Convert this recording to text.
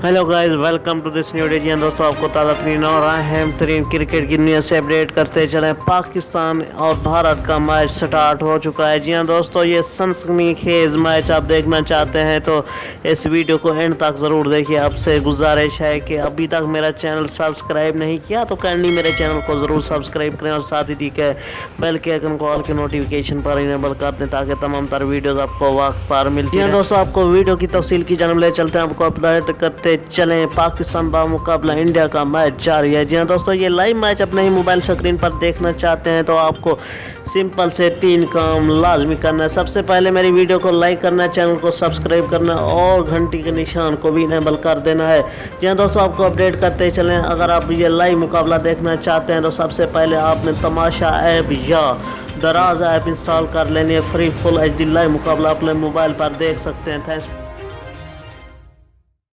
Hello guys, welcome to this new video. जी हाँ दोस्तों, आपको ताज़ा तरीन और अहम तरीन क्रिकेट की न्यूज़ से अपडेट करते चलें। पाकिस्तान और भारत का मैच स्टार्ट हो चुका है। जी हाँ दोस्तों, ये सनसनीखेज मैच आप देखना चाहते हैं तो इस वीडियो को एंड तक ज़रूर देखिए। आपसे गुजारिश है कि अभी तक मेरा चैनल सब्सक्राइब नहीं किया तो काइंडली मेरे चैनल को ज़रूर सब्सक्राइब करें और साथ ही ठीक है बेल के आइकन को ऑल के नोटिफिकेशन पर इनेबल कर दें ताकि तमाम तर वीडियोज़ आपको वक्त पर मिलती हैं। दोस्तों, आपको वीडियो की तफसील की जानब ले चलते हैं, आपको अपडेट करते चलें। पाकिस्तान बा मुकाबला इंडिया का मैच जारी है। जी हाँ दोस्तों, ये लाइव मैच अपने ही मोबाइल स्क्रीन पर देखना चाहते हैं तो आपको सिंपल से 3 काम लाजमी करना है। सबसे पहले मेरी वीडियो को लाइक करना है, चैनल को सब्सक्राइब करना है और घंटी के निशान को भी इनेबल कर देना है। जी हाँ दोस्तों, आपको अपडेट करते चलें। अगर आप ये लाइव मुकाबला देखना चाहते हैं तो सबसे पहले आपने तमाशा ऐप या दराज ऐप इंस्टॉल कर लेनी है। फ्री फुल HD लाइव मुकाबला अपने मोबाइल पर देख सकते हैं। थैंक्स।